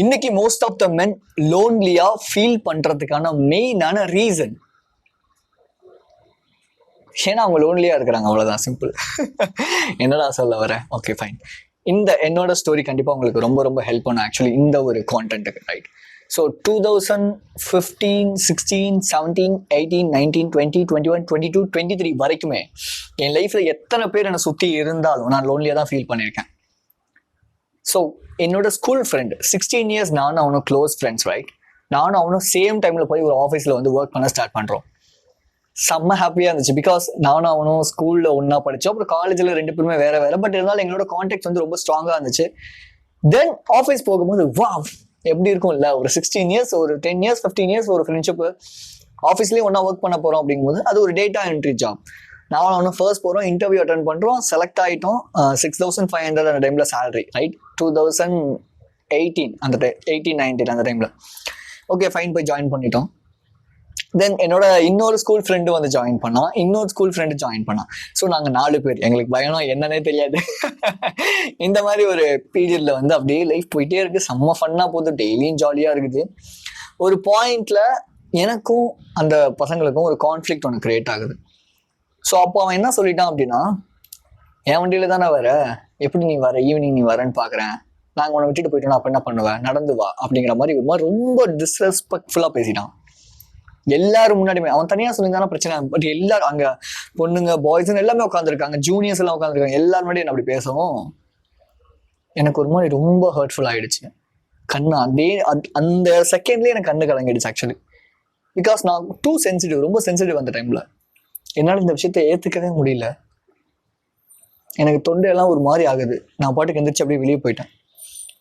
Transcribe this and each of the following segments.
இன்னைக்கு most of the men லோன்லியா feel பண்றதுக்கான மெயினான ரீசன் ஏன்னா அவங்க லோன்லியா இருக்கிறாங்க, அவ்வளவுதான், சிம்பிள். என்னடா சொல்ல வர? Okay fine. என்னோட ஸ்டோரி கண்டிப்பா உங்களுக்கு ரொம்ப ரொம்ப ஹெல்ப் பண்ணும் ஆக்சுவலி இந்த ஒரு கான்டென்ட்டுக்கு, ரைட்? ஸோ 2015, 16, 17, 18, 19, 20, 21, 22, 23 வரைக்குமே என் லைஃப்ல எத்தனை பேர் என்னை சுற்றி இருந்தாலும் நான் லோன்லியாக தான் ஃபீல் பண்ணியிருக்கேன். ஸோ என்னோட ஸ்கூல் ஃப்ரெண்ட் 16 இயர்ஸ் நானும் அவனும் க்ளோஸ் ஃப்ரெண்ட்ஸ், ரைட்? நானும் அவனும் சேம் டைமில் போய் ஒரு ஆஃபீஸில் வந்து ஒர்க் பண்ண ஸ்டார்ட் பண்ணுறோம். செம்ம ஹாப்பியாக இருந்துச்சு. பிகாஸ் நானும் அவனும் ஸ்கூலில் ஒன்றா படித்தோம், அப்புறம் காலேஜில் 2 பேருமே வேறு வேறு. பட் இருந்தாலும் எங்களோட கான்டாக்ட் வந்து ரொம்ப ஸ்ட்ராங்காக இருந்துச்சு. தென் ஆஃபீஸ் போகும்போது வாவ் எப்படி இருக்கும் இல்லை, ஒரு 16 இயர்ஸ், ஒரு 10 இயர்ஸ், 15 இயர்ஸ் ஒரு ஃப்ரெண்ட்ஷிப்பு, ஆஃபீஸ்லேயும் ஒன்றா ஒர்க் பண்ண போகிறோம் அப்படிங்கும்போது அது ஒரு டேட்டா என்ட்ரி ஜாப். நான் அவனும் ஃபர்ஸ்ட் போகிறோம், இன்டர்வியூ அட்டன் பண்ணுறோம், செலக்ட் ஆகிட்டோம். 6,500 அந்த டைமில் சேலரி, ரைட்? 2018 அந்த 18-19 அந்த டைமில். ஓகே ஃபைன், போய் ஜாயின் பண்ணிட்டோம். தென் என்னோட இன்னொரு ஸ்கூல் ஃப்ரெண்டு வந்து ஜாயின் பண்ணான், இன்னொரு ஸ்கூல் ஃப்ரெண்டு ஜாயின் பண்ணான். ஸோ நாங்கள் 4 பேர், எங்களுக்கு பயணம் என்னன்னே தெரியாது. இந்த மாதிரி ஒரு பீரியட்ல வந்து அப்படியே லைஃப் போயிட்டே இருக்கு, செம்ம ஃபன்னாக போகுது, டெய்லியும் ஜாலியாக இருக்குது. ஒரு பாயிண்ட்ல எனக்கும் அந்த பசங்களுக்கும் ஒரு கான்ஃப்ளிக்ட் ஒன்று கிரியேட் ஆகுது. ஸோ அப்போ அவன் என்ன சொல்லிட்டான் அப்படின்னா, என் வண்டியில தானே வர, எப்படி நீ வர, ஈவினிங் நீ வரேன்னு பார்க்குறேன், நாங்கள் உன்னை விட்டுட்டு போயிட்டோம்னா அப்போ என்ன பண்ணுவேன், நடந்து வா அப்படிங்கிற மாதிரி ஒரு மாதிரி ரொம்ப டிஸ்ரெஸ்பெக்ட்ஃபுல்லாக பேசிட்டான். எல்லாரும் முன்னாடியுமே. அவன் தனியாக சொல்லியிருந்தாலும் பிரச்சனை, பட் எல்லாரும் அங்கே பொண்ணுங்க பாய்ஸ்ன்னு எல்லாமே உட்காந்துருக்காங்க, ஜூனியர்ஸ் எல்லாம் உட்காந்துருக்காங்க, எல்லாரும் முன்னாடி என்ன அப்படி பேசவும் எனக்கு ஒரு மாதிரி ரொம்ப ஹர்ட்ஃபுல் ஆகிடுச்சு. கண்ணு அதே அந்த செகண்ட்லேயே எனக்கு கண்ணு கலங்கிடுச்சு ஆக்சுவலி. பிகாஸ் நான் டூ சென்சிட்டிவ், ரொம்ப சென்சிட்டிவ் அந்த டைமில். என்னால் இந்த விஷயத்தை ஏற்றுக்கவே முடியல. எனக்கு தொண்டையெல்லாம் ஒரு மாதிரி ஆகுது. நான் பாட்டுக்கு எந்திரிச்சு அப்படியே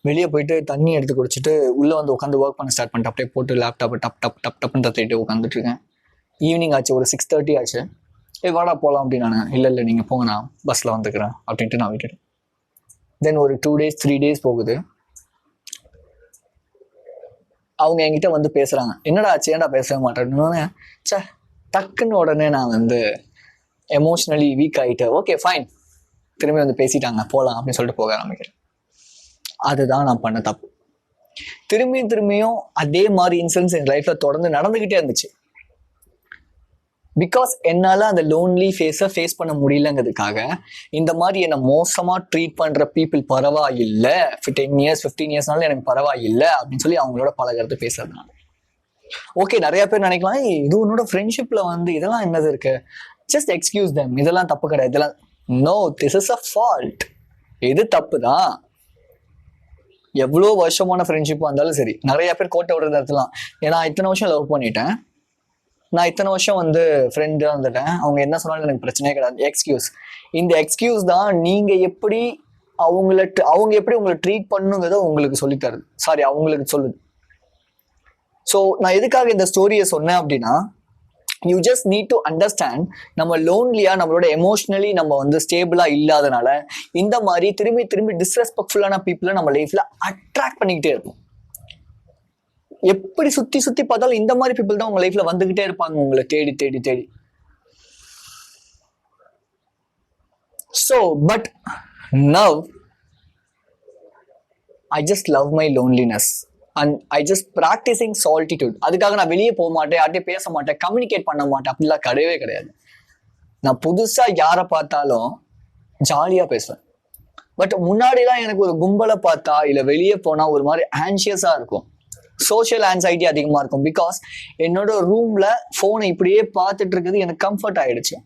வெளியே போயிட்டு தண்ணி எடுத்து குடிச்சிட்டு உள்ளே வந்து உட்காந்து ஒர்க் பண்ண ஸ்டார்ட் பண்ணிட்டு அப்படியே போட்டு லேப்டாப்பை டப் டப் டப் டப்னு தட்டிட்டு உட்காந்துட்டு இருக்கேன். ஈவினிங் ஆச்சு, ஒரு 6:30 ஆச்சு. வாடா போகலாம் அப்படின்னு நான், இல்லை நீங்கள் போங்க, நான் பஸ்ஸில் வந்துக்கிறேன் அப்படின்ட்டு நான் விட்டுட்டேன். தென் ஒரு 2 days 3 days போகுது. அவங்க என்கிட்ட வந்து பேசுகிறாங்க, என்னடா ஆச்சு, ஏன்டா பேசவே மாட்டேன்னு. சே, டக்குன்னு உடனே நான் வந்து எமோஷ்னலி வீக் ஆகிட்டேன். ஓகே ஃபைன், திரும்பி வந்து பேசிட்டாங்க, போகலாம் அப்படின்னு சொல்லிட்டு போக ஆரம்பிக்கிறேன். அதுதான் நான் பண்ண தப்பு. திரும்பியும் அதே மாதிரி இன்சிடென்ட்ஸ் என் லைஃப்ல தொடர்ந்து நடந்துகிட்டே இருந்துச்சு. பிகாஸ் என்னால் அந்த லோன்லி ஃபேஸ் பண்ண முடியலங்கிறதுக்காக இந்த மாதிரி என்னை மோசமாக ட்ரீட் பண்ணுற பீப்புள் பரவாயில்லை, 10 years 15 yearsனாலும் எனக்கு பரவாயில்லை அப்படின்னு சொல்லி அவங்களோட பழகிறது பேசுறதுனால. ஓகே, நிறைய பேர் நினைக்கலாம், இது உன்னோட ஃப்ரெண்ட்ஷிப்ல வந்து இதெல்லாம் என்னது இருக்கு, ஜஸ்ட் எக்ஸ்கியூஸ் தெம், இதெல்லாம் தப்பு கிடையாது, இதெல்லாம் no, this is a fault. இது தப்பு தான். எவ்வளோ வருஷமான ஃப்ரெண்ட்ஷிப்பாக இருந்தாலும் சரி, நிறைய பேர் கோட்டை விடுறது இடத்துலாம். ஏன்னா இத்தனை வருஷம் லவ் பண்ணிட்டேன், நான் இத்தனை வருஷம் வந்து ஃப்ரெண்டாக இருந்துட்டேன், அவங்க என்ன சொன்னாலும் எனக்கு பிரச்சனையே கிடையாது. எக்ஸ்கியூஸ். இந்த எக்ஸ்கியூஸ் தான் நீங்கள் எப்படி அவங்க எப்படி உங்களை ட்ரீட் பண்ணுங்கிறத உங்களுக்கு சொல்லித்தருது, சாரி அவங்களுக்கு சொல்லுது. ஸோ நான் எதுக்காக இந்த ஸ்டோரியை சொன்னேன் அப்படின்னா, you just need to understand, நம்ம லோன்லியா நம்மளோட எமோஷ்னலி நம்ம வந்து ஸ்டேபிளா இல்லாதனால இந்த மாதிரி திரும்பி டிஸ்ரெஸ்பெக்ட்ஃபுல்லான பீப்புளை நம்ம லைஃப்ல அட்ராக்ட் பண்ணிக்கிட்டே இருப்போம். எப்படி சுத்தி பார்த்தாலும் இந்த மாதிரி பீப்புள் தான் உங்க லைஃப்ல வந்துகிட்டே இருப்பாங்க, உங்களை தேடி. So but now I just love my loneliness and I just practicing solitude. அதுக்காக நான் வெளியே போக மாட்டேன், யார்ட்டையும் பேச மாட்டேன், கம்யூனிகேட் பண்ண மாட்டேன், அப்படிலாம் கிடையவே கிடையாது. நான் புதுசாக யாரை பார்த்தாலும் ஜாலியாக பேசுவேன். பட் முன்னாடிலாம் எனக்கு ஒரு கும்பலை பார்த்தா இல்லை வெளியே போனால் ஒரு மாதிரி ஆன்ஷியஸாக இருக்கும், சோஷியல் ஆன்சைட்டி அதிகமாக இருக்கும். பிகாஸ் என்னோட ரூமில் ஃபோனை இப்படியே பார்த்துட்டு இருக்கிறது எனக்கு கம்ஃபர்ட் ஆகிடுச்சு.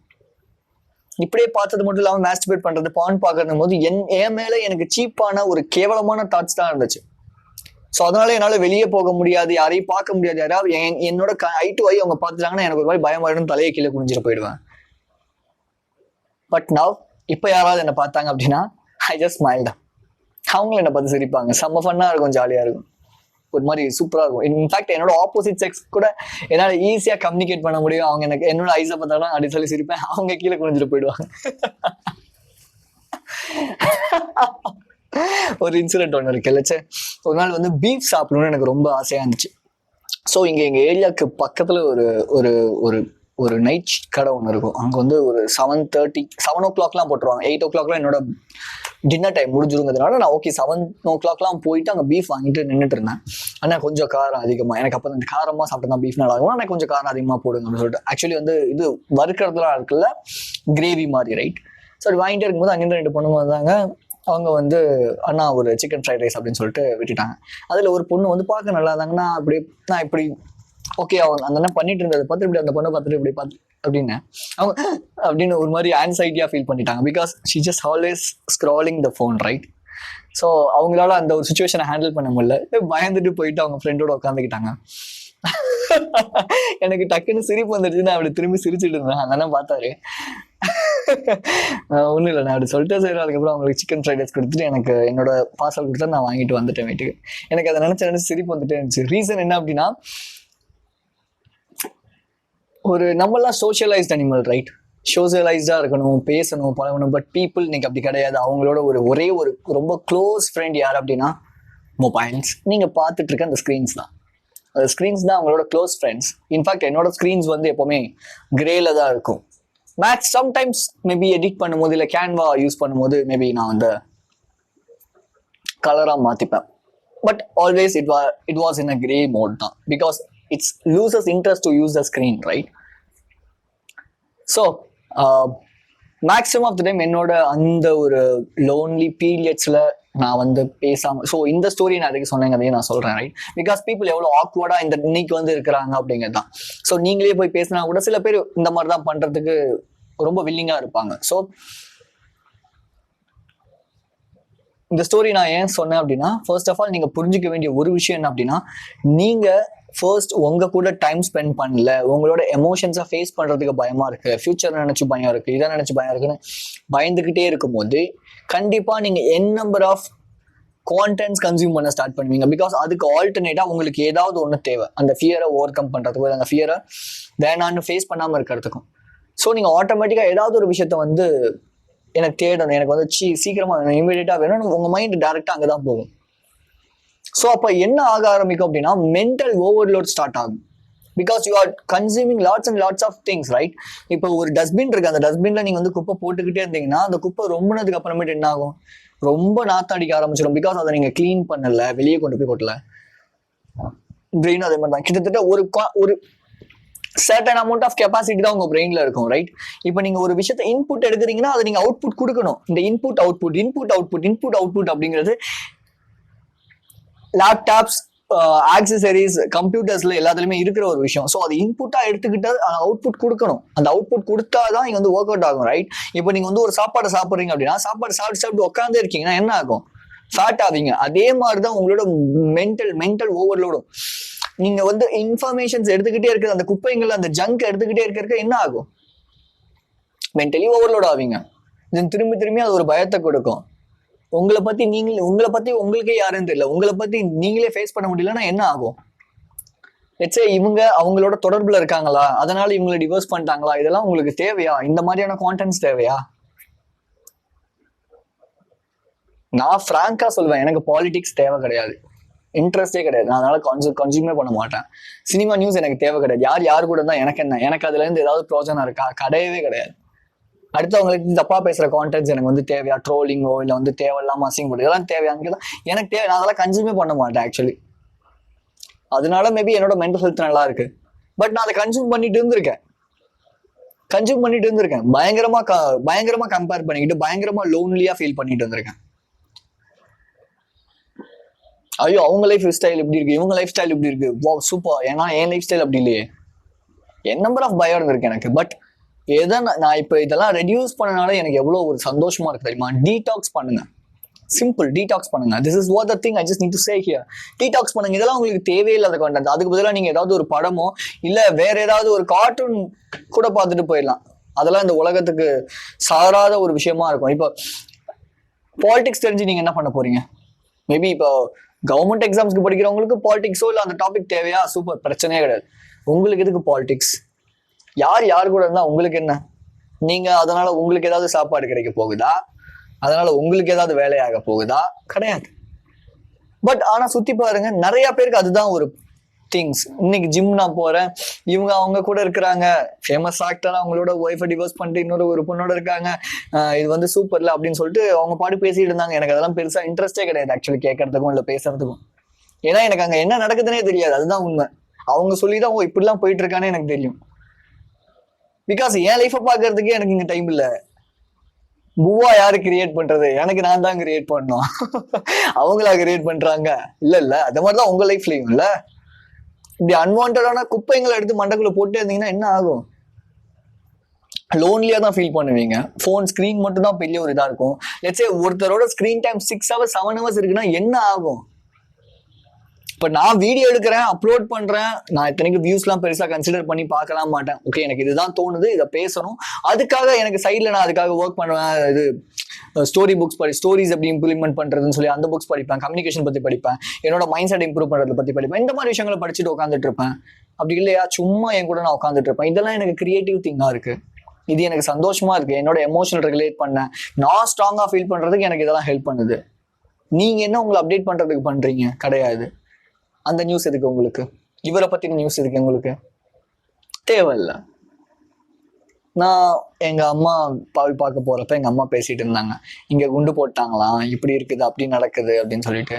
இப்படியே பார்த்தது மட்டும் இல்லாமல் மேஸ்டிபேட் பண்ணுறது, பான் பார்க்கறது போது என் மேலே எனக்கு சீப்பான ஒரு கேவலமான தாட்ஸ் தான் இருந்துச்சு. ஸோ அதனால என்னால் வெளியே போக முடியாது, யாரையும் பார்க்க முடியாது. யாராவது என்னோட ஐ டு ஐ அவங்க பார்த்துட்டாங்கன்னா எனக்கு ஒரு மாதிரி பயம் ஆயிடும், தலையை கீழே குனிஞ்சிட்டு போயிடுவேன். பட் நவ் இப்போ யாராவது என்னை பார்த்தாங்க அப்படின்னா ஐ ஜஸ்ட் ஸ்மைல். அவங்களும் என்னை பார்த்து சிரிப்பாங்க, செம்ம ஃபன்னாக இருக்கும், ஜாலியாக இருக்கும், ஒரு மாதிரி சூப்பராக இருக்கும். இன்ஃபேக்ட் என்னோட ஆப்போசிட் செக்ஸ் கூட என்னால் ஈஸியாக கம்யூனிகேட் பண்ண முடியும். அவங்க எனக்கு என்னோட ஐஸை பார்த்தாலும் அப்படி சொல்லி சிரிப்பேன், அவங்க கீழே குனிஞ்சிட்டு போயிடுவாங்க. ஒரு இன்சிடென்ட் ஒன்று இருக்குல்லச்சு, ஒரு நாள் வந்து பீஃப் சாப்பிடணும்னு எனக்கு ரொம்ப ஆசையாக இருந்துச்சு. ஸோ இங்கே எங்கள் ஏரியாவுக்கு பக்கத்தில் ஒரு ஒரு ஒரு நைட் கடை ஒன்று இருக்கும். அங்கே வந்து ஒரு 7:30 7 o'clockலாம் போட்டுருவாங்க. 8 o'clockலாம் என்னோட டின்னர் டைம் முடிஞ்சிருங்கிறதுனால நான் ஓகே 7 o'clockலாம் போயிட்டு அங்கே பீஃப் வாங்கிட்டு நின்றுட்டு இருந்தேன். ஆனால் கொஞ்சம் காரம் அதிகமாக, எனக்கு அப்போ இந்த காரமாக சாப்பிட்டு தான் பீஃப் நல்லா இருக்கும், எனக்கு கொஞ்சம் காரம் அதிகமாக போடுங்க அப்படின்னு சொல்லிட்டு. ஆக்சுவலி வந்து இது வறுக்கிறதுலாம் இருக்குல்ல, கிரேவி மாதிரி, ரைட்? ஸோ அது வாங்கிட்டே இருக்கும்போது அங்கேருந்து 2 பொண்ணுங்க வந்தாங்க. அவங்க வந்து அண்ணா ஒரு சிக்கன் ஃப்ரைட் ரைஸ் அப்படின்னு சொல்லிட்டு விட்டுட்டாங்க. அதில் ஒரு பொண்ணு வந்து பார்க்க நல்லா இருந்தாங்கன்னா நான் இப்படி ஓகே அவங்க அந்த அண்ணன் பண்ணிட்டு இருந்ததை பார்த்து இப்படி அந்த பொண்ணை பார்த்துட்டு இப்படி பார்த்து அப்படின்னு அவங்க அப்படின்னு ஒரு மாதிரி ஆன்சைட்டியாக ஃபீல் பண்ணிட்டாங்க. Because she just always scrolling the phone, right? So அவங்களால அந்த ஒரு சுச்சுவேஷனை ஹேண்டில் பண்ண முடியல. பயந்துட்டு போயிட்டு அவங்க ஃப்ரெண்டோட உட்காந்துக்கிட்டாங்க. எனக்கு டக்குன்னு சிரிப்பு வந்துடுச்சு. நான் அப்படி திரும்பி சிரிச்சுட்டு இருந்தேன். அந்த அண்ணன் பார்த்தாரு. ஒன்றும் இல்லை, நான் அப்படி சொல்லிட்டு சரி. அதுக்கப்புறம் அவங்களுக்கு சிக்கன் ஃப்ரைட் ரைஸ் கொடுத்துட்டு எனக்கு என்னோட பார்சல் கொடுத்தா நான் வாங்கிட்டு வந்துட்டேன் வீட்டுக்கு. எனக்கு அதை நினச்சி சிரிப்பு வந்துட்டே இருந்துச்சு. ரீசன் என்ன அப்படின்னா, ஒரு நம்மளாம் சோஷியலைஸ்ட் அனிமல், ரைட்? சோஷியலைஸ்டாக இருக்கணும், பேசணும், பழகணும். பட் பீப்புள் இன்னைக்கு அப்படி கிடையாது. அவங்களோட ஒரே ஒரு ரொம்ப க்ளோஸ் ஃப்ரெண்ட் யார் அப்படின்னா மொபைல்ஸ். நீங்கள் பார்த்துட்டு இருக்க அந்த ஸ்க்ரீன்ஸ் தான். அந்த ஸ்க்ரீன்ஸ் தான் அவங்களோட க்ளோஸ் ஃப்ரெண்ட்ஸ். இன்ஃபேக்ட் என்னோட ஸ்க்ரீன்ஸ் வந்து எப்போவுமே கிரேல தான் இருக்கும். மேக்ஸ் சம்டைம்ஸ் மேபி எடிட் பண்ணும்போது இல்லை கேன்வா யூஸ் பண்ணும்போது மேபி நான் வந்து கலராக மாற்றிப்பேன். But always it was in a grey mode தான். Because it's loses interest to use the screen, right? So maximum of the time என்னோட அந்த ஒரு லோன்லி பீரியட்ஸில் நான் வந்து பேசாமல், ஸோ இந்த ஸ்டோரி நான் அதுக்கு சொன்னேங்க, அதையும் நான் சொல்கிறேன், ரைட்? பிகாஸ் பீப்புள் எவ்வளோ ஆக்வர்டாக இந்த இன்னைக்கு வந்து இருக்கிறாங்க அப்படிங்கிறது தான். ஸோ நீங்களே போய் பேசினா கூட சில பேர் இந்த மாதிரி தான் பண்ணுறதுக்கு ரொம்ப வில்லிங்காக இருப்பாங்க. ஸோ இந்த ஸ்டோரி நான் ஏன் சொன்னேன் அப்படின்னா, ஃபர்ஸ்ட் ஆஃப் ஆல் நீங்கள் புரிஞ்சிக்க வேண்டிய ஒரு விஷயம் என்ன அப்படின்னா, நீங்கள் ஃபர்ஸ்ட் உங்கள் கூட டைம் ஸ்பெண்ட் பண்ணல, உங்களோட எமோஷன்ஸை ஃபேஸ் பண்ணுறதுக்கு பயமாக இருக்குது, ஃபியூச்சர் நினச்சி பயம் இருக்குது, இதை நினச்சி பயம் இருக்குன்னு பயந்துக்கிட்டே இருக்கும்போது கண்டிப்பாக நீங்கள் நம்பர் ஆஃப் கான்டென்ட்ஸ் கன்சியூம் பண்ண ஸ்டார்ட் பண்ணுவீங்க. பிகாஸ் அதுக்கு ஆல்டர்னேட்டாக உங்களுக்கு ஏதாவது ஒன்று தேவை, அந்த ஃபியரை ஓவர் கம் பண்ணுறதுக்கும், அந்த ஃபியரை வேணான்னு ஃபேஸ் பண்ணாமல் இருக்கிறதுக்கும். ஸோ நீங்கள் ஆட்டோமேட்டிக்காக ஏதாவது ஒரு விஷயத்த வந்து எனக்கு தேடணும், எனக்கு வந்து சீக்கிரமாக இமீடியட்டாக வேணும், உங்கள் மைண்ட் டேரெக்டாக அங்கே தான் போகும். ஸோ அப்போ என்ன ஆக ஆரம்பிக்கும் அப்படின்னா, மென்டல் ஓவர்லோட் ஸ்டார்ட் ஆகும். Because you are consuming lots and lots of things, right? இப்போ ஒரு டஸ்ட்பின் இருக்கு, அந்த டஸ்ட்பின்ல நீங்கள் வந்து குப்பை போட்டுக்கிட்டே இருந்தீங்கன்னா அந்த குப்பை ரொம்பினதுக்கு அப்புறமேட்டு என்ன ஆகும்? ரொம்ப நாத்தம் அடிக்க ஆரம்பிச்சிடும். பிகாஸ் அதை நீங்கள் க்ளீன் பண்ணல, வெளியே கொண்டு போய் கொட்டல. பிரெயின் அதே மாதிரி தான். கிட்டத்தட்ட ஒரு certain amount of capacity தான் உங்க பிரெயின்ல இருக்கும், ரைட்? இப்போ நீங்க ஒரு விஷயத்தை இன்புட் எடுக்கிறீங்கன்னா அதை நீங்க அவுட்புட் கொடுக்கணும். இந்த இன்புட் அவுட்புட் அப்படிங்கிறது லேப்டாப்ஸ், ஆக்சசரிஸ், கம்ப்யூட்டர்ஸ்ல எல்லாத்துலயுமே இருக்கிற ஒரு விஷயம். ஸோ அது இன்புட்டா எடுத்துக்கிட்டு அவுட்புட் கொடுக்கணும். அந்த அவுட்புட் கொடுத்தாதான் இங்க வந்து ஒர்க் அவுட் ஆகும், ரைட்? இப்போ நீங்க வந்து ஒரு சாப்பாடு சாப்பிட்றீங்க அப்படின்னா, சாப்பாடு சாப்பிட்டு உட்காந்தே இருக்கீங்கன்னா என்ன ஆகும்? ஃபேட் ஆவீங்க. அதே மாதிரிதான் உங்களோட மென்டல் ஓவர்லோடும். நீங்க வந்து இன்ஃபர்மேஷன்ஸ் எடுத்துக்கிட்டே இருக்கிற அந்த குப்பைகள், அந்த ஜங்க் எடுத்துக்கிட்டே இருக்க என்ன ஆகும்? மென்டலி ஓவர்லோட் ஆவீங்க. திரும்பி அது ஒரு பயத்தை கொடுக்கும். உங்களை பத்தி உங்களுக்கே யாருன்னு தெரியல, உங்களை பத்தி நீங்களே ஃபேஸ் பண்ண முடியலன்னா என்ன ஆகும்? லெட்ஸ் சே இவங்க அவங்களோட தொடர்புல இருக்காங்களா, அதனால இவங்களை டிவோர்ஸ் பண்ணிட்டாங்களா, இதெல்லாம் உங்களுக்கு தேவையா? இந்த மாதிரியான கான்டென்ட்ஸ் தேவையா? நான் ஃப்ராங்கா சொல்லுவேன், எனக்கு பாலிடிக்ஸ் தேவை கிடையாது, இன்ட்ரெஸ்டே கிடையாது. நான் அதனால கன்சியூமே பண்ண மாட்டேன். சினிமா நியூஸ் எனக்கு தேவை கிடையாது. யார் கூட இருந்தா எனக்கு என்ன? எனக்கு அதுல இருந்து ஏதாவது பிரோஜனம் இருக்கா? கிடையவே கிடையாது. அடுத்தவங்களுக்கு தப்பா பேசுற கான்டென்ட்ஸ் எனக்கு வந்து தேவையா? ட்ரோலிங்கோ இல்லை வந்து தேவையில்லாம அசிங்கப்படுது, இதெல்லாம் தேவையான்னு எனக்கு தேவை. நான் அதெல்லாம் கன்சியூமே பண்ண மாட்டேன் ஆக்சுவலி. அதனால மேபி என்னோட மென்டல் ஹெல்த் நல்லா இருக்கு. பட் நான் அதை கன்சியூம் பண்ணிட்டு இருந்திருக்கேன். பயங்கரமா கம்பேர் பண்ணிக்கிட்டு பயங்கரமா லோன்லியா ஃபீல் பண்ணிட்டு இருந்திருக்கேன். ஐயோ அவங்க லைஃப் ஸ்டைல் இப்படி இருக்கு, இவங்க லைஃப் ஸ்டைல் இப்படி இருக்கு, வா சூப்பர். ஏன்னா என் லைஃப் ஸ்டைல் அப்படி இல்லையே. நம்பர் ஆஃப் பயம் இருந்திருக்கு எனக்கு. பட் நான் இப்போ இதெல்லாம் ரெடியூஸ் பண்ணனால எனக்கு எவ்வளோ ஒரு சந்தோஷமா இருக்கு தெரியுமா? டீடாக்ஸ் பண்ணுங்க, சிம்பிள் டீடாக்ஸ் பண்ணுங்க. This is what the thing I just need to say here. Detox பண்ணுங்க. இதெல்லாம் உங்களுக்கு தேவையில்லாத கான்டென்ட். அதுக்கு பதிலாக நீங்க ஏதாவது ஒரு படமோ இல்லை வேற ஏதாவது ஒரு கார்ட்டூன் கூட பார்த்துட்டு போயிடலாம். அதெல்லாம் இந்த உலகத்துக்கு சாராத ஒரு விஷயமா இருக்கும். இப்போ பாலிடிக்ஸ் தெரிஞ்சு நீங்க என்ன பண்ண போறீங்க? மேபி இப்போ கவர்மெண்ட் எக்ஸாம்ஸ்க்கு படிக்கிறவங்களுக்கு பாலிடிக்ஸோ இல்லை அந்த டாபிக் தேவையா? சூப்பர், பிரச்சனையே கிடையாது. உங்களுக்கு எதுக்கு பாலிடிக்ஸ்? யார் கூட இருந்தா உங்களுக்கு என்ன? நீங்க அதனால உங்களுக்கு ஏதாவது சாப்பாடு கிடைக்க போகுதா? அதனால உங்களுக்கு ஏதாவது வேலையாக போகுதா? கிடையாது. பட் ஆனா சுத்தி பாருங்க, நிறைய பேருக்கு அதுதான் ஒரு திங்ஸ். இன்னைக்கு ஜிம் நான் போறேன், இவங்க அவங்க கூட இருக்கிறாங்க, ஃபேமஸ் ஆக்டர் அவங்களோட ஒய்ஃபை டிவோர்ஸ் பண்ணிட்டு இன்னொரு ஒரு பொண்ணோட இருக்காங்க, இது வந்து சூப்பர்ல அப்படின்னு சொல்லிட்டு அவங்க பாட்டு பேசிட்டு இருந்தாங்க. எனக்கு அதெல்லாம் பெருசா இன்ட்ரெஸ்டே கிடையாது ஆக்சுவலி, கேட்கறதுக்கும் இல்லை பேசுறதுக்கும். ஏன்னா எனக்கு அங்க என்ன நடக்குதுன்னே தெரியாது, அதுதான் உண்மை. அவங்க சொல்லிதான் ஓ இப்படிலாம் போயிட்டு இருக்கானே எனக்கு தெரியும். பிகாஸ் என் லைஃபை பாக்குறதுக்கே எனக்கு இங்க டைம் இல்லை. புவா யாரு கிரியேட் பண்றது? எனக்கு நான் தான் கிரியேட் பண்ணணும். அவங்களா கிரியேட் பண்றாங்க? இல்ல அது மாதிரிதான் உங்க லைஃப்லயும் இல்ல. இப்படி அன்வான்டான குப்பைங்களை எடுத்து மண்டக்குள்ள போட்டு இருந்தீங்கன்னா என்ன ஆகும்? லோன்லியா தான் ஃபீல் பண்ணுவீங்க. ஃபோன் ஸ்கிரீன் மட்டும் தான் பெரிய ஒரு இதா இருக்கும். லெட்ஸ் சே ஒருத்தரோட ஸ்கிரீன் டைம் 6 hours 7 hours இருக்குன்னா என்ன ஆகும்? இப்போ நான் வீடியோ எடுக்கிறேன், அப்லோட் பண்றேன், நான் இத்தனைக்கு வியூஸ்லாம் பெருசா கன்சிடர் பண்ணி பார்க்கலாம் மாட்டேன். ஓகே, எனக்கு இதுதான் தோணுது, இதை பேசணும், அதுக்காக எனக்கு சைட்ல நான் அதுக்காக ஒர்க் பண்ணுவேன். இது ஸ்டோரி புக்ஸ் ஸ்டோரிஸ் எப்படி இம்ப்ளிமெண்ட் பண்றதுன்னு சொல்லி அந்த புக்ஸ் படிப்பேன், கம்யூனிகேஷன் பத்தி படிப்பேன், என்னோட மைண்ட் செட் இம்ப்ரூவ் பண்றதை பத்தி படிப்பேன். இந்த மாதிரி விஷயங்களை படிச்சுட்டு உட்காந்துட்டு இருப்பேன். அப்படி இல்லையா சும்மா என் கூட நான் உட்காந்துட்டு இருப்பேன். இதெல்லாம் எனக்கு கிரியேட்டிவ் திங்கா இருக்கு. இது எனக்கு சந்தோஷமா இருக்கு. என்னோட எமோஷனல் ரெகுலேட் பண்ண, நான் ஸ்ட்ராங்கா ஃபீல் பண்றதுக்கு எனக்கு இதெல்லாம் ஹெல்ப் பண்ணுது. நீங்க என்ன உங்களை அப்டேட் பண்றதுக்கு பண்றீங்க? கிடையாது. அந்த நியூஸ் எதுக்கு உங்களுக்கு? இவரை பத்தின நியூஸ் எதுக்கு உங்களுக்கு? தேவையில்லை. நான் எங்க அம்மா பாவி பார்க்க போறப்ப எங்க அம்மா பேசிட்டு இருந்தாங்க, இங்க குண்டு போட்டாங்களாம், இப்படி இருக்குது, அப்படி நடக்குது அப்படின்னு சொல்லிட்டு.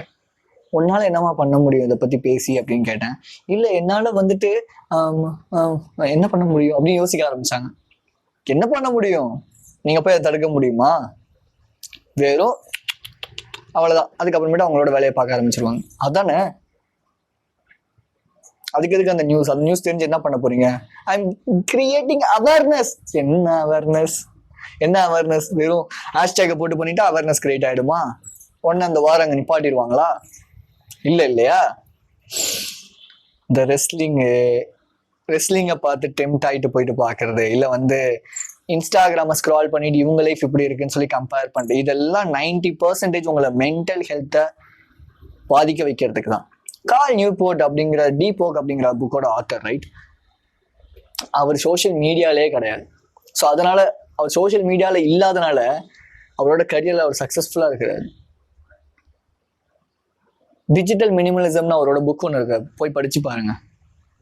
உன்னால என்னமா பண்ண முடியும் இதை பத்தி பேசி அப்படின்னு கேட்டேன். இல்ல என்னால வந்துட்டு என்ன பண்ண முடியும் அப்படின்னு யோசிக்க ஆரம்பிச்சாங்க. என்ன பண்ண முடியும்? நீங்க போய் அதை தடுக்க முடியுமா? வெறும் அவ்வளவுதான். அதுக்கப்புறமேட்டு அவங்களோட வேலையை பார்க்க ஆரம்பிச்சிருவாங்க. அதானே. அதுக்கு எதுக்கு அந்த நியூஸ்? அந்த நியூஸ் தெரிஞ்சு என்ன பண்ண போறீங்க? I am creating awareness. என்ன அவேர்னஸ்? என்ன அவேர்னஸ்? வெறும் ஹேஷ்டேக்கை போட்டு பண்ணிட்டு அவேர்னஸ் கிரியேட் ஆயிடுமா? உடனே அந்த வாரம் அங்கே நிப்பாட்டிடுவாங்களா? இல்லையா? இந்த ரெஸ்லிங்கை பார்த்து டெம்ட் ஆகிட்டு போயிட்டு பார்க்கறது, இல்லை வந்து இன்ஸ்டாகிராமை ஸ்க்ரால் பண்ணிட்டு இவங்க லைஃப் இப்படி இருக்குன்னு சொல்லி கம்பேர் பண்ணுறது, இதெல்லாம் 90% உங்களை மென்டல் ஹெல்த்தை பாதிக்க வைக்கிறதுக்கு தான். கால் நியூபோர்ட் அப்படிங்கிற டீபோக் அப்படிங்கிற புக்கோட ஆத்தர், ரைட்? அவர் சோஷியல் மீடியாலே கிடையாது. ஸோ அதனால அவர் சோஷியல் மீடியாவில் இல்லாதனால அவரோட கரியரில் அவர் சக்ஸஸ்ஃபுல்லாக இருக்கிறாரு. டிஜிட்டல் மினிமலிசம்னு அவரோட புக் ஒன்று இருக்கு, போய் படிச்சு பாருங்க.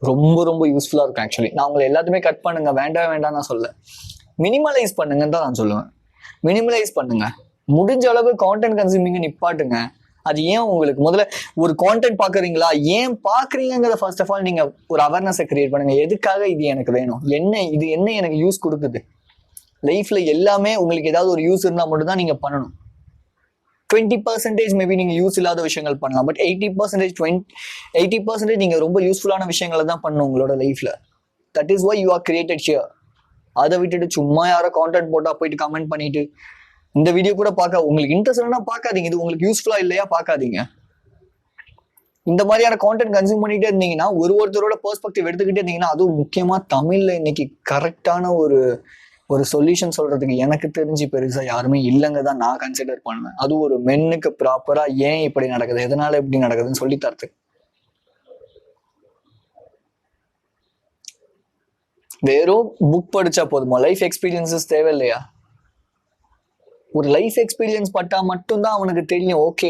ரொம்ப ரொம்ப யூஸ்ஃபுல்லாக இருக்கும் ஆக்சுவலி. நான் உங்களை எல்லாத்தையுமே கட் பண்ணுங்க, வேண்டாம் நான் சொல்ல, மினிமலைஸ் பண்ணுங்கன்னு தான் நான் சொல்லுவேன். மினிமலைஸ் பண்ணுங்க. முடிஞ்ச அளவு கான்டென்ட் கன்சியூமிங்க நிப்பாட்டுங்க. அது ஏன் உங்களுக்கு முதல்ல ஒரு கான்டென்ட் பாக்குறீங்களா, ஏன் பாக்குறீங்கிறத ஃபர்ஸ்ட் ஆஃப் ஆல் நீங்க ஒரு அவேர்னஸை கிரியேட் பண்ணுங்க. எதுக்காக இது எனக்கு வேணும், இது என்ன எனக்கு யூஸ் கொடுக்குது? லைஃப்ல எல்லாமே உங்களுக்கு ஏதாவது ஒரு யூஸ் இருந்தால் மட்டும் தான் நீங்க பண்ணணும். 20% மேபி நீங்க யூஸ் இல்லாத விஷயங்கள் பண்ணலாம், பட் 80% நீங்க ரொம்ப யூஸ்ஃபுல்லான விஷயங்களை தான் பண்ணணும் உங்களோட லைஃப்ல. That is why you are created here. அதை விட்டுட்டு சும்மா யாரோ கான்டென்ட் போட்டா போயிட்டு கமெண்ட் பண்ணிட்டு, இந்த வீடியோ கூட பார்க்க உங்களுக்கு இன்ட்ரெஸ்ட் இல்லைன்னா பார்க்காதீங்க, இது உங்களுக்கு யூஸ்ஃபுல்லா இல்லையா பார்க்காதீங்க. இந்த மாதிரியான கான்டென்ட் கன்சியூம் பண்ணிட்டே இருந்தீங்கன்னா, ஒருத்தரோட பெர்ஸ்பெக்டிவ் எடுத்துக்கிட்டே இருந்தீங்கன்னா, அதுவும் முக்கியமா தமிழ்ல இன்னைக்கு கரெக்டான ஒரு சொல்யூஷன் சொல்றதுக்கு எனக்கு தெரிஞ்சு பெருசா யாருமே இல்லைங்க தான் நான் கன்சிடர் பண்ணுவேன். அதுவும் ஒரு மென்னுக்கு ப்ராப்பரா ஏன் இப்படி நடக்குது, எதனால இப்படி நடக்குதுன்னு சொல்லி தரத்துக்கு. வெறும் புக் படிச்சா போதுமா? லைஃப் எக்ஸ்பீரியன்சஸ் தேவை இல்லையா? ஒரு லைஃப் எக்ஸ்பீரியன்ஸ் பட்டா மட்டும்தான் அவனுக்கு தெரியும், ஓகே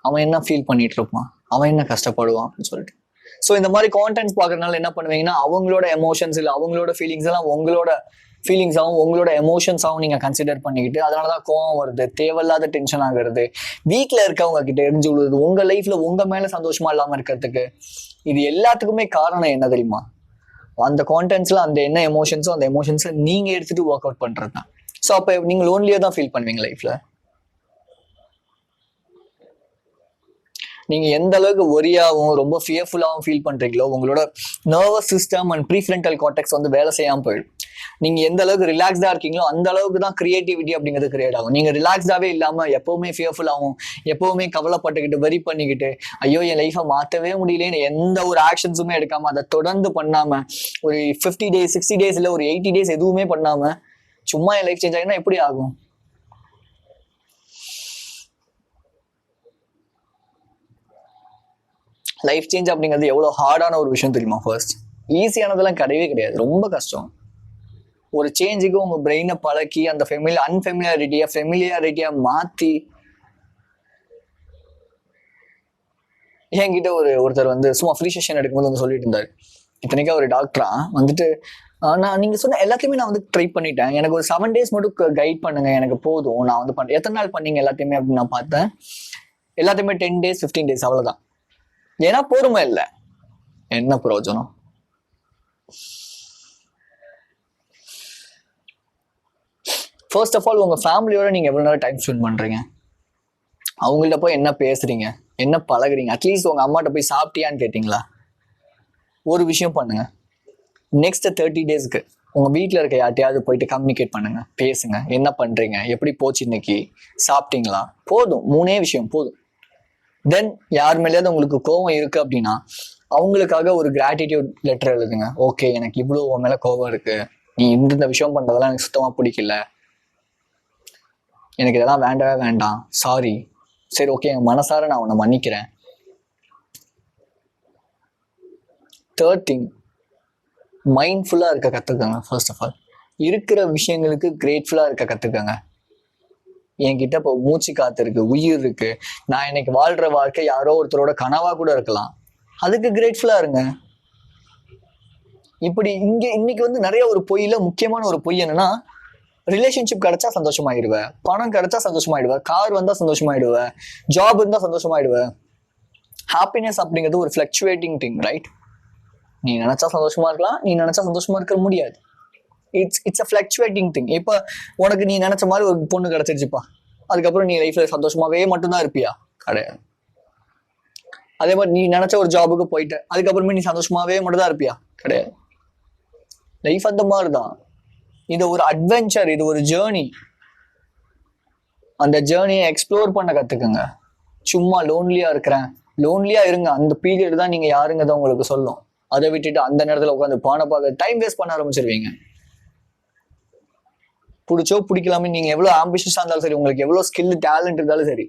அவன் என்ன ஃபீல் பண்ணிட்டு இருப்பான், அவன் என்ன கஷ்டப்படுவான் அப்படின்னு சொல்லிட்டு. ஸோ இந்த மாதிரி கான்டென்ட்ஸ் பார்க்கறதுனால என்ன பண்ணுவீங்கன்னா, அவங்களோட எமோஷன்ஸ் இல்லை அவங்களோட ஃபீலிங்ஸ் எல்லாம் உங்களோட ஃபீலிங்ஸாகவும் உங்களோட எமோஷன்ஸாகவும் நீங்கள் கன்சிடர் பண்ணிக்கிட்டு, அதனால தான் கோவம் வருது, தேவையில்லாத டென்ஷன் ஆகுறது, வீட்டில் இருக்கவங்க கிட்ட எரிஞ்சு விழுது, உங்கள் லைஃப்பில் உங்கள் மேலே சந்தோஷமா இல்லாமல் இருக்கிறதுக்கு. இது எல்லாத்துக்குமே காரணம் என்ன தெரியுமா? அந்த கான்டென்ட்ஸ்ல அந்த என்ன எமோஷன்ஸோ அந்த எமோஷன்ஸை நீங்கள் எடுத்துகிட்டு ஒர்க் அவுட் பண்ணுறது தான். ஸோ அப்போ நீங்கள் லோன்லியாக தான் ஃபீல் பண்ணுவீங்க லைஃப்பில். நீங்கள் எந்த அளவுக்கு ஒரியாகவும் ரொம்ப ஃபியர்ஃபுல்லாகவும் ஃபீல் பண்ணுறீங்களோ, உங்களோட nervous system and prefrontal cortex வந்து வேலை செய்யாமல் போயிடும். நீங்கள் எந்த அளவுக்கு ரிலாக்ஸ்டாக இருக்கீங்களோ அந்த அளவுக்கு தான் கிரியேட்டிவிட்டி அப்படிங்கிறது கிரியேட் ஆகும். நீங்கள் ரிலாக்ஸ்டாகவே இல்லாமல் எப்போவுமே ஃபியர்ஃபுல்லாகவும் எப்போவுமே கவலைப்பட்டுக்கிட்டு வெரி பண்ணிக்கிட்டு, ஐயோ என் லைஃப்பை மாற்றவே முடியலேன்னு எந்த ஒரு ஆக்ஷன்ஸுமே எடுக்காமல், அதை தொடர்ந்து பண்ணாமல், ஒரு 50 days 60 days இல்லை ஒரு 80 days எதுவுமே பண்ணாமல் சும்மா என் லைஃப் சேஞ்ச் ஆகினா எப்படி ஆகும்? லைஃப் சேஞ்ச் அப்படிங்கிறது எவ்வளோ ஹார்டான ஒரு விஷயம் தெரியுமா? ஃபர்ஸ்ட் ஈஸியானதெல்லாம் கிடையவே கிடையாது, ரொம்ப கஷ்டம். ஒரு சேஞ்சுக்கு உங்கள் பிரெயினை பழக்கி அந்த அன்ஃபெமிலியாரிட்டியை ஃபெமிலியாரிட்டியாக மாற்றி என்கிட்ட ஒருத்தர் வந்து சும்மா ஃப்ரீ செஷன் எடுக்கும்போது வந்து சொல்லிட்டு இருந்தாரு. இத்தனைக்கும் ஒரு டாக்டரா வந்துட்டு, நான் நீங்க சொன்ன எல்லாத்தையுமே நான் வந்து ட்ரை பண்ணிட்டேன், எனக்கு ஒரு 7 days மட்டும் கைட் பண்ணுங்க, எனக்கு போதும், நான் வந்து பண்றேன். எத்தனை நாள் பண்ணீங்க எல்லாத்தையுமே அப்படின்னு நான் பார்த்தேன். எல்லாத்தையுமே 10 days 15 days அவ்வளவுதான். ஏன்னா பொறுமை இல்லை, என்ன பிரயோஜனம்? ஃபர்ஸ்ட் ஆஃப் ஆல் உங்க ஃபேமிலியோட நீங்க எவ்வளவு நேரம் டைம் ஸ்பெண்ட் பண்றீங்க? அவங்கள்ட்ட போய் என்ன பேசுறீங்க, என்ன பழகுறீங்க? அட்லீஸ்ட் உங்க அம்மாட்ட போய் சாப்பிட்டியான்னு கேட்டீங்களா? ஒரு விஷயம் பண்ணுங்க. நெக்ஸ்ட் 30 daysக்கு உங்க வீட்டில் இருக்க யார்ட்டையாவது போயிட்டு கம்யூனிகேட் பண்ணுங்க, பேசுங்க, என்ன பண்றீங்க, எப்படி போச்சு இன்னைக்கு, சாப்பிட்டீங்களா? போதும், 3 விஷயம் போதும். தென் யார் மேலேயாவது உங்களுக்கு கோவம் இருக்கு அப்படின்னா அவங்களுக்காக ஒரு கிராட்டிடியூட் லெட்டர் எழுதுங்க. ஓகே, எனக்கு இவ்வளோ உன் மேல கோவம் இருக்கு, நீ இந்த விஷயம் பண்றதெல்லாம் எனக்கு சுத்தமா பிடிக்கல, எனக்கு இதெல்லாம் வேண்டவே வேண்டாம், சாரி, சரி ஓகே, என் மனசார நான் உன்னை மன்னிக்கிறேன். தேர்ட் திங், மைண்ட்ஃபுல்லா இருக்க கத்துக்கங்க. ஃபர்ஸ்ட் ஆஃப் ஆல் இருக்கிற விஷயங்களுக்கு கிரேட்ஃபுல்லா இருக்க கத்துக்கங்க. என்கிட்ட இப்போ மூச்சு காத்து இருக்கு, உயிர் இருக்கு, நான் இன்னைக்கு வாழ்ற வாழ்க்கை யாரோ ஒருத்தரோட கனவா கூட இருக்கலாம், அதுக்கு கிரேட்ஃபுல்லா இருங்க. இப்படி இன்னைக்கு வந்து நிறைய ஒரு பொய்யில முக்கியமான ஒரு பொய் என்னன்னா, ரிலேஷன்ஷிப் கிடைச்சா சந்தோஷமாயிடுவேன், பணம் கிடைச்சா சந்தோஷமாயிடுவேன், கார் வந்தா சந்தோஷமாயிடுவேன், ஜாப் இருந்தா சந்தோஷமாயிடுவேன். ஹாப்பினஸ் அப்படிங்கிறது ஒரு ஃபிளக்சுவேட்டிங் திங், ரைட்? நீ நினைச்சா சந்தோஷமா இருக்கலாம், நீ நினைச்சா சந்தோஷமா இருக்க முடியாது. It's a fluctuating thing. இப்போ உனக்கு நீ நினைச்ச மாதிரி ஒரு பொண்ணு கிடைச்சிருச்சுப்பா, அதுக்கப்புறம் நீ லைஃப்ல சந்தோஷமாவே மட்டும்தான் இருப்பியா? கிடையாது. அதே மாதிரி நீ நினைச்ச ஒரு ஜாபுக்கு போயிட்ட, அதுக்கப்புறமே நீ சந்தோஷமாவே மட்டும் தான் இருப்பியா? கிடையாது. லைஃப் அந்த மாதிரிதான். இது ஒரு அட்வென்ச்சர், இது ஒரு ஜேர்னி. அந்த ஜேர்னியை எக்ஸ்ப்ளோர் பண்ண கத்துக்குங்க. சும்மா லோன்லியா இருக்கிறேன், லோன்லியா இருங்க, அந்த பீரியட் தான் நீங்க யாருங்கதான் உங்களுக்கு சொல்லும். அதை விட்டுட்டு அந்த நேரத்துல உட்காந்து பானை பார்க்க டைம் வேஸ்ட் பண்ண ஆரம்பிச்சிருவீங்க. பிடிச்சோ பிடிக்கலாமே, நீங்க எவ்வளவு ஆம்பிஷியஸா இருந்தாலும் சரி, உங்களுக்கு எவ்வளவு ஸ்கில் டேலண்ட் இருந்தாலும் சரி,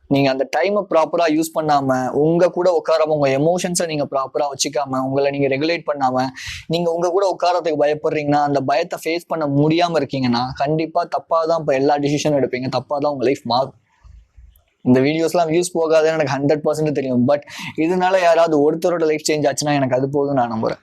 நீங்க அந்த டைமை ப்ராப்பரா யூஸ் பண்ணாம, உங்க கூட உட்காராம, உங்க எமோஷன்ஸை நீங்க ப்ராப்பரா வச்சுக்காம, உங்களை நீங்க ரெகுலேட் பண்ணாம, நீங்க உங்க கூட உட்காரத்துக்கு பயப்படுறீங்கன்னா, அந்த பயத்தை ஃபேஸ் பண்ண முடியாம இருக்கீங்கன்னா, கண்டிப்பா தப்பாதான் இப்போ எல்லா டிசிஷனும் எடுப்பீங்க, தப்பாதான் உங்க லைஃப் மாறும். இந்த வீடியோஸ்லாம் வியூஸ் போகாதுன்னு எனக்கு 100% தெரியும். பட் இதனால யாராவது ஒருத்தரோட லைஃப் சேஞ்ச் ஆச்சுன்னா எனக்கு அது போதும் நான் நம்புறேன்.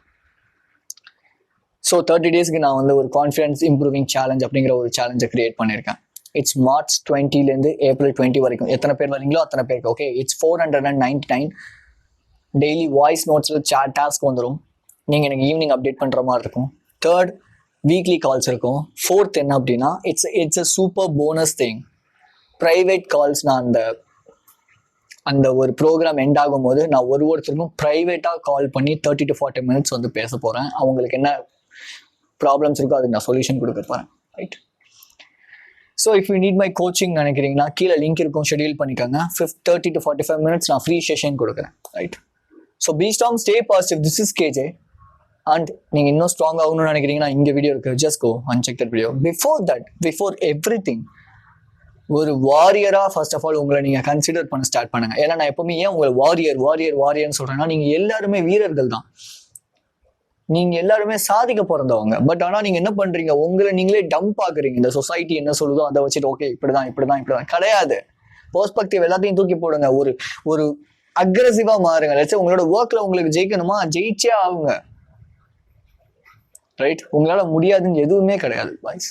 ஸோ 30 daysக்கு நான் வந்து ஒரு கான்ஃபிடன்ஸ் இம்ப்ரூவிங் சேலஞ்ச் அப்படிங்கிற ஒரு சேலஞ்சை கிரியேட் பண்ணியிருக்கேன். இட்ஸ் March 20லேருந்து April 20 வரைக்கும் எத்தனை பேர் வரீங்களோ அத்தனை பேருக்கு. ஓகே, இட்ஸ் 499 டெய்லி வாய்ஸ் நோட்ஸில் டாஸ்க் வந்துடும். நீங்கள் எனக்கு ஈவினிங் அப்டேட் பண்ணுற மாதிரி இருக்கும். 3rd வீக்லி கால்ஸ் இருக்கும். 4th என்ன அப்படின்னா it's a super bonus thing. Private calls. நான் அந்த ஒரு ப்ரோக்ராம் எண்ட் ஆகும்போது நான் ஒருத்தருக்கும் ப்ரைவேட்டாக கால் பண்ணி 30 to 40 minutes வந்து பேச போகிறேன். அவங்களுக்கு என்ன ப்ராப்ளம்ஸ் இருக்கோ அதுக்கு நான் சொல்யூஷன் கொடுக்க போகிறேன், right? So if you need my coaching நினைக்கிறீங்கன்னா கீழே லிங்க் இருக்கும், ஷெடியூல் பண்ணிக்கோங்க. 30 to 45 minutes நான் ஃப்ரீ செஷன் கொடுக்குறேன், right? So be strong, stay positive. This is KJ. And நீங்கள் இன்னும் ஸ்ட்ராங் ஆகணும்னு நினைக்கிறீங்கன்னா இங்கே வீடியோ இருக்குது, just go and check that video. Before everything, ஒரு வாரியரா ஃபர்ஸ்ட் ஆஃப் ஆல் உங்களை நீங்க கன்சிடர் பண்ண ஸ்டார்ட் பண்ணுங்க. ஏன்னா நான் எப்பவுமே ஏன் உங்களை வாரியர்னு சொல்றேன்னா, நீங்க எல்லாருமே வீரர்கள் தான், நீங்க எல்லாருமே சாதிக்க பிறந்தவங்க. பட் ஆனா நீங்க என்ன பண்றீங்க, உங்களை நீங்களே டம்ப் ஆகுறீங்க. இந்த சொசைட்டி என்ன சொல்லுதோ அதை வச்சுட்டு ஓகே இப்படிதான் கிடையாது. பெர்ஸ்பெக்டிவ் எல்லாத்தையும் தூக்கி போடுங்க. ஒரு அக்ரெசிவா மாறுங்க. லட்சம் உங்களோட ஒர்க்ல உங்களுக்கு ஜெயிக்கணுமா, ஜெயிச்சே ஆகுங்க, ரைட்? உங்களால முடியாதுன்னு எதுவுமே கிடையாது பாய்ஸ்.